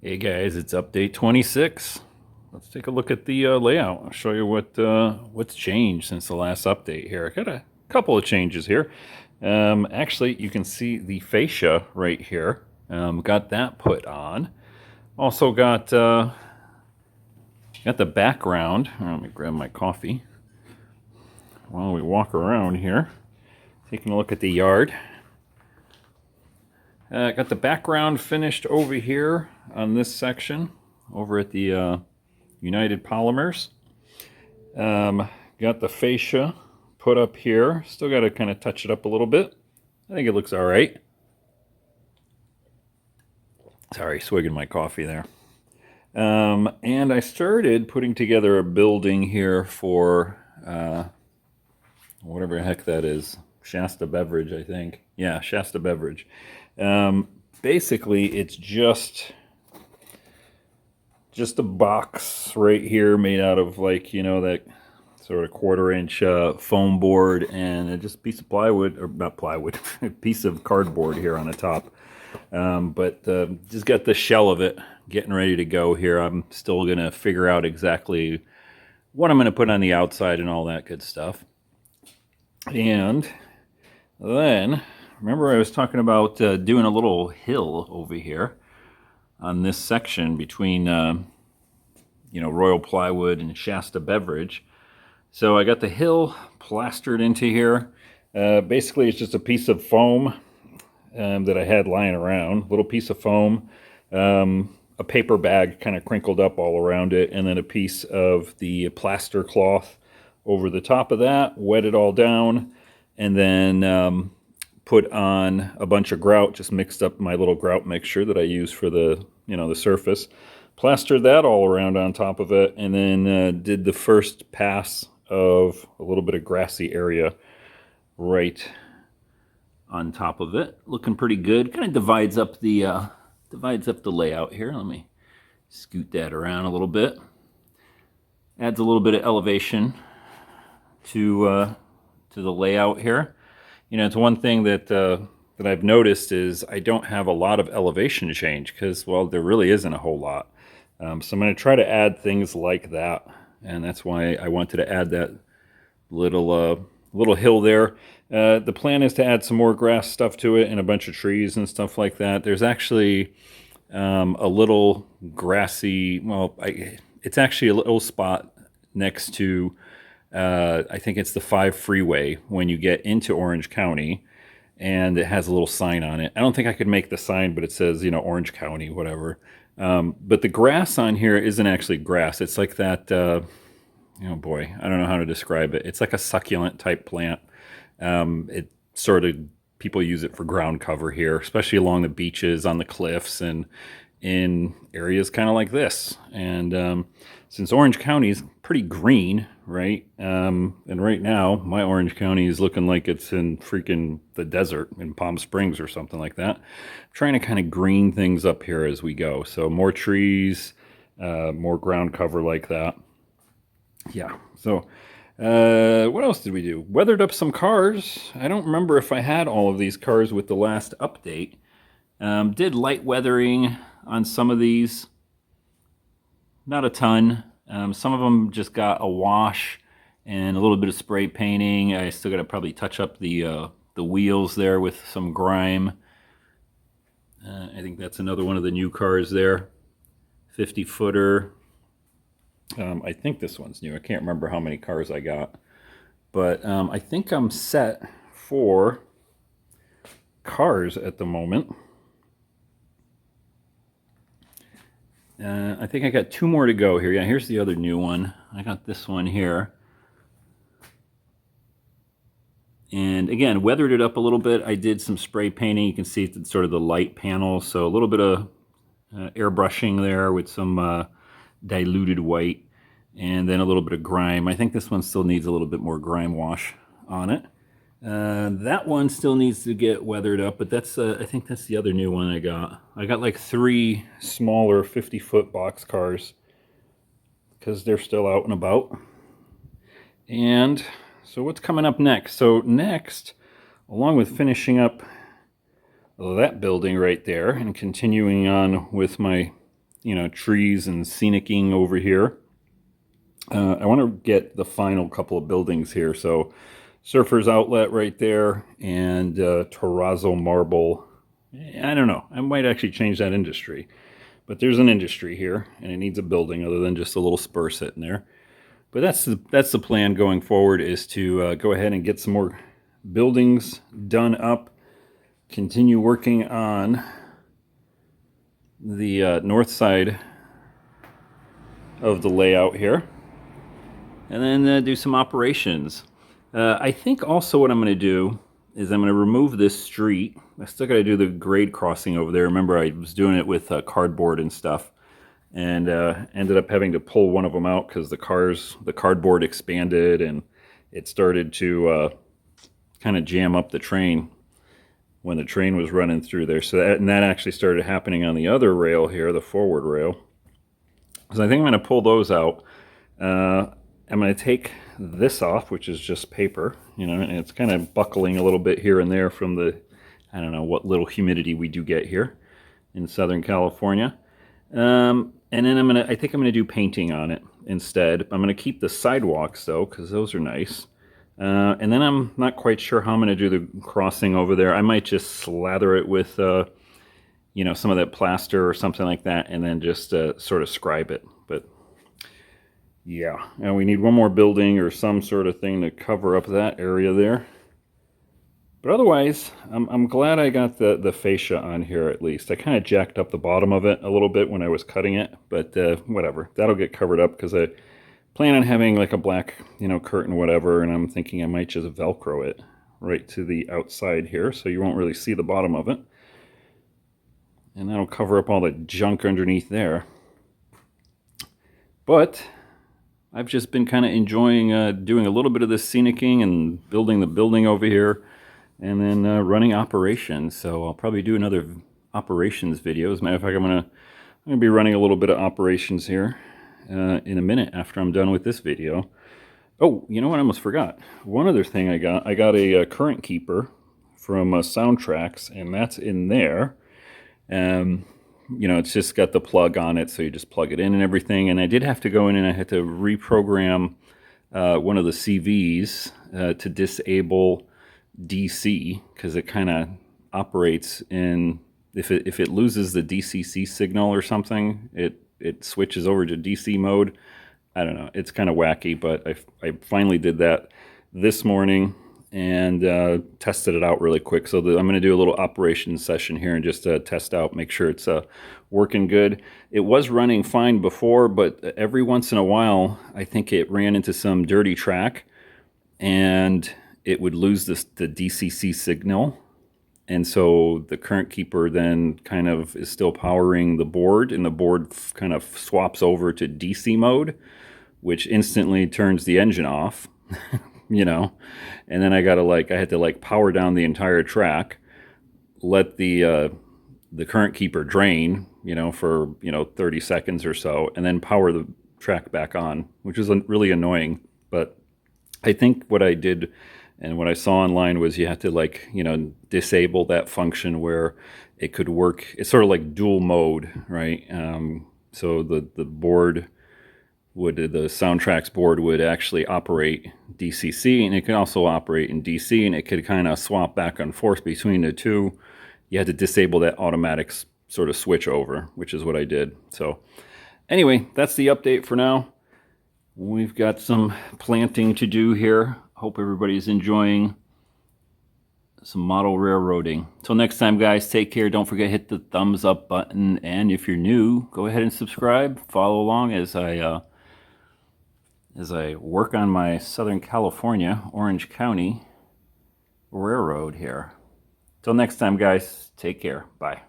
Hey guys, it's update 26. Let's take a look at the layout. I'll show you what's changed since the last update here. I got a couple of changes here. Actually, you can see the fascia right here. Got that put on. Also got the background. Let me grab my coffee while we walk around here. Taking a look at the yard. Got the background finished over here on this section, over at the United Polymers. Got the fascia put up here. Still got to kind of touch it up a little bit. I think it looks all right. Sorry, swigging my coffee there. And I started putting together a building here for whatever the heck that is. Shasta Beverage, I think. Yeah, Shasta Beverage. Basically, it's just a box right here made out of, like, you know, that sort of 1/4-inch foam board and just a piece of plywood, or not plywood, a piece of cardboard here on the top. But just got the shell of it getting ready to go here. I'm still going to figure out exactly what I'm going to put on the outside and all that good stuff. And then, remember I was talking about doing a little hill over here on this section between, Royal Plywood and Shasta Beverage. So I got the hill plastered into here. Basically, it's just a piece of foam that I had lying around. A little piece of foam, a paper bag kind of crinkled up all around it, and then a piece of the plaster cloth over the top of that, wet it all down, and then put on a bunch of grout, just mixed up my little grout mixture that I use for the, the surface. Plastered that all around on top of it, and then did the first pass of a little bit of grassy area right on top of it. Looking pretty good. Kind of divides up the layout here. Let me scoot that around a little bit. Adds a little bit of elevation to the layout here. It's one thing that I've noticed is I don't have a lot of elevation change because, well, there really isn't a whole lot. So I'm going to try to add things like that, and that's why I wanted to add that little hill there. The plan is to add some more grass stuff to it and a bunch of trees and stuff like that. There's actually a little grassy, it's actually a little spot next to I think it's the 5 freeway when you get into Orange County, and it has a little sign on it. I don't think I could make the sign, but it says, Orange County, whatever. But the grass on here isn't actually grass. It's like that, oh boy, I don't know how to describe it. It's like a succulent type plant. It sort of, people use it for ground cover here, especially along the beaches, on the cliffs, and in areas kind of like this. And since Orange County is pretty green, right? And right now, my Orange County is looking like it's in freaking the desert in Palm Springs or something like that. I'm trying to kind of green things up here as we go. So more trees, more ground cover like that. Yeah, so what else did we do? Weathered up some cars. I don't remember if I had all of these cars with the last update. Did light weathering on some of these. Not a ton. Some of them just got a wash and a little bit of spray painting. I still got to probably touch up the wheels there with some grime. I think that's another one of the new cars there. 50-footer. I think this one's new. I can't remember how many cars I got. But I think I'm set for cars at the moment. I think I got 2 more to go here. Yeah, here's the other new one. I got this one here. And again, weathered it up a little bit. I did some spray painting. You can see it's sort of the light panel. So a little bit of airbrushing there with some diluted white. And then a little bit of grime. I think this one still needs a little bit more grime wash on it. That one still needs to get weathered up, but that's I think that's the other new one I got. I got like 3 smaller 50-foot box cars because they're still out and about. And so what's coming up next? So next, along with finishing up that building right there and continuing on with my you know, trees and scenicking over here. I want to get the final couple of buildings here. So Surfer's Outlet right there, and Terrazzo Marble. I don't know. I might actually change that industry. But there's an industry here, and it needs a building other than just a little spur sitting there. But that's the plan going forward, is to go ahead and get some more buildings done up, continue working on the north side of the layout here, and then do some operations. I think also what I'm going to do is I'm going to remove this street. I still got to do the grade crossing over there. Remember, I was doing it with cardboard and stuff, and ended up having to pull one of them out because the cardboard expanded and it started to kind of jam up the train when the train was running through there. So that actually started happening on the other rail here, the forward rail. So I think I'm going to pull those out. I'm going to take this off, which is just paper, you know, and it's kind of buckling a little bit here and there from the, I don't know what little humidity we do get here in Southern California. And then I think I'm going to do painting on it instead. I'm going to keep the sidewalks though, because those are nice. And then I'm not quite sure how I'm going to do the crossing over there. I might just slather it with, you know, some of that plaster or something like that, and then just sort of scribe it. But yeah, and we need one more building or some sort of thing to cover up that area there. But otherwise, I'm glad I got the fascia on here at least. I kind of jacked up the bottom of it a little bit when I was cutting it, but whatever. That'll get covered up because I plan on having like a black, you know, curtain, whatever, and I'm thinking I might just Velcro it right to the outside here so you won't really see the bottom of it. And that'll cover up all the junk underneath there. But I've just been kind of enjoying doing a little bit of this scenicking and building the building over here, and then running operations. So I'll probably do another operations video. As a matter of fact, I'm gonna be running a little bit of operations here in a minute after I'm done with this video. Oh, you know what? I almost forgot. One other thing I got a current keeper from Soundtracks, and that's in there. You know, it's just got the plug on it, so you just plug it in and everything. And I did have to go in and I had to reprogram one of the CVs to disable DC, because it kind of operates in, if it loses the DCC signal or something, it switches over to DC mode. I don't know, it's kind of wacky, but I finally did that this morning and tested it out really quick. So I'm going to do a little operation session here and just test out, make sure it's working good. It was running fine before, but every once in a while, I think it ran into some dirty track and it would lose the DCC signal. And so the current keeper then kind of is still powering the board, and the board kind of swaps over to DC mode, which instantly turns the engine off. You know, and then I had to power down the entire track, let the current keeper drain, you know, for 30 seconds or so, and then power the track back on, which is really annoying. But I think what I did and what I saw online was you have to disable that function where it could work. It's sort of like dual mode, right? So the board the Soundtracks board would actually operate DCC, and it can also operate in DC, and it could kind of swap back and forth between the two. You had to disable that automatic sort of switch over, which is what I did. So anyway, that's the update for now. We've got some planting to do here. Hope everybody's enjoying some model railroading. Till next time, guys, take care. Don't forget to hit the thumbs up button, and if you're new, go ahead and subscribe. Follow along as I work on my Southern California, Orange County railroad here. Till next time, guys, take care. Bye.